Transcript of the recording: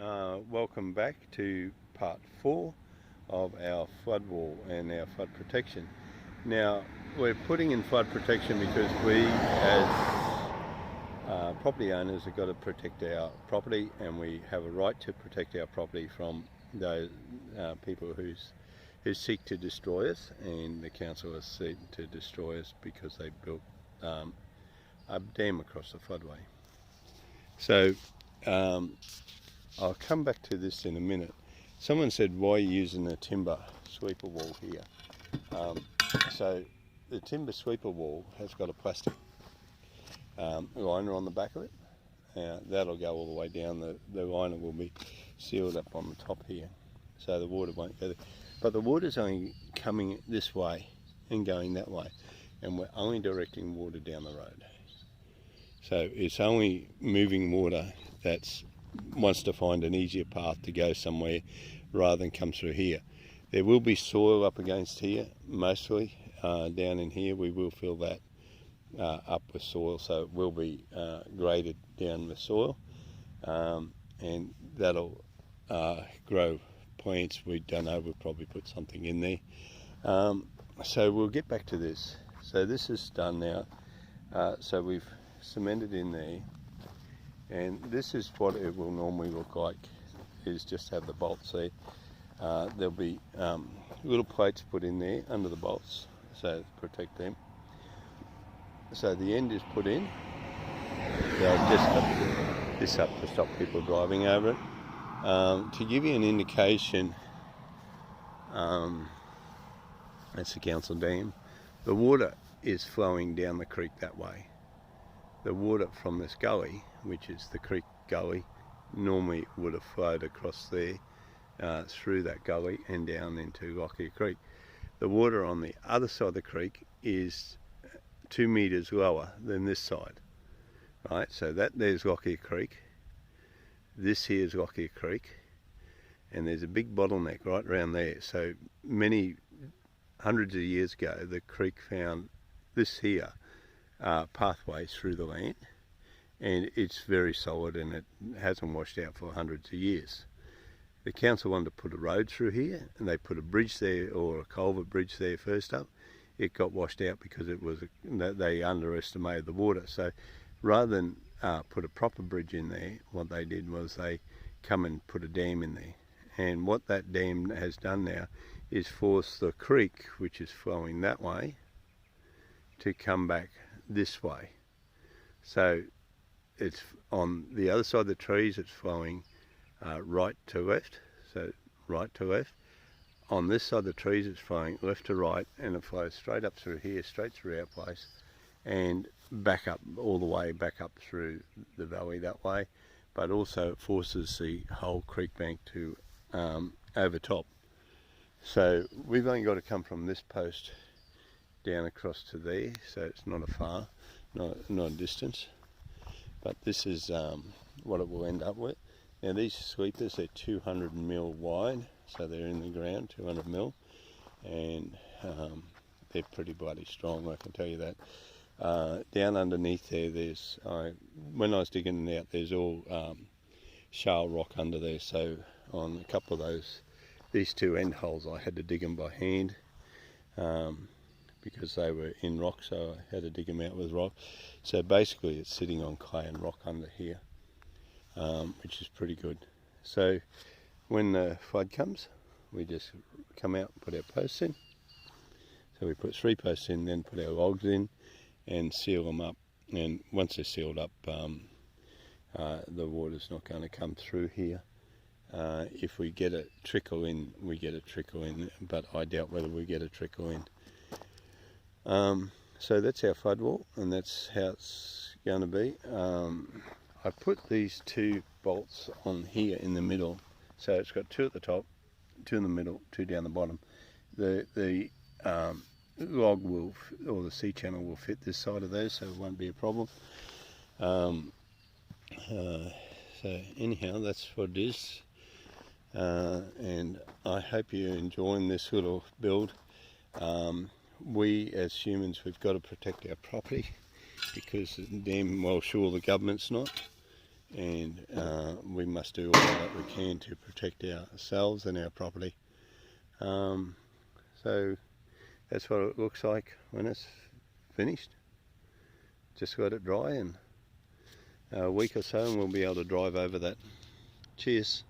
Welcome back to part 4 of our flood wall and our flood protection. Now we're putting in flood protection because we as property owners have got to protect our property, and we have a right to protect our property from those people who seek to destroy us, and the council has sought to destroy us because they built a dam across the floodway. So I'll come back to this in a minute. Someone said, why are you using a timber sweeper wall here? So the timber sweeper wall has got a plastic liner on the back of it. That'll go all the way down. The liner will be sealed up on the top here, so the water won't go there. But the water's only coming this way and going that way, and we're only directing water down the road. So it's only moving water that's wants to find an easier path to go somewhere rather than come through here. There will be soil up against here, mostly down in here. We will fill that up with soil, so it will be graded down with soil, and that'll grow plants. We don't know, we'll probably put something in there. So we'll get back to this. So this is done now. So we've cemented in there, and this is what it will normally look like, is just have the bolts there. There'll be little plates put in there under the bolts, so to protect them. So the end is put in. They'll just have this up to stop people driving over it. To give you an indication, that's the council dam. The water is flowing down the creek that way. The water from this gully, which is the creek gully, normally would have flowed across there through that gully and down into Lockyer Creek. The water on the other side of the creek is 2 metres lower than this side, right? So there's Lockyer Creek. This here is Lockyer Creek, and there's a big bottleneck right around there. So many hundreds of years ago, the creek found this here pathway through the land, and it's very solid and it hasn't washed out for hundreds of years. The council wanted to put a road through here, and they put a bridge there, or a culvert bridge there first up. It got washed out because it was they underestimated the water. So rather than put a proper bridge in there, what they did was they come and put a dam in there. And what that dam has done now is force the creek, which is flowing that way, to come back this way. So it's on the other side of the trees, it's flowing right to left, so right to left. On this side of the trees, it's flowing left to right, and it flows straight up through here, straight through our place, and back up all the way back up through the valley that way. But also it forces the whole creek bank to overtop. So we've only got to come from this post down across to there, so it's not a far, not a distance. But this is what it will end up with. Now these sweepers, they're 200 mil wide, so they're in the ground, 200 mil, and they're pretty bloody strong, I can tell you that. Down underneath there, when I was digging it out, there's all shale rock under there, so on a couple of these two end holes, I had to dig them by hand because they were in rock, so I had to dig them out with rock. So basically it's sitting on clay and rock under here, which is pretty good. So when the flood comes, we just come out, put our posts in. So we put 3 posts in, then put our logs in and seal them up. And once they're sealed up, the water's not going to come through here. If we get a trickle in, we get a trickle in, but I doubt whether we get a trickle in. So that's our flood wall, and that's how it's going to be. I put these 2 bolts on here in the middle, so it's got 2 at the top, 2 in the middle, 2 down the bottom. The log will, or the C-channel will fit this side of those, so it won't be a problem. So anyhow, that's what it is, and I hope you're enjoying this little build. We as humans, we've got to protect our property, because damn well sure the government's not, and we must do all that we can to protect ourselves and our property. So that's what it looks like when it's finished. Just let it dry, and a week or so and we'll be able to drive over that. Cheers.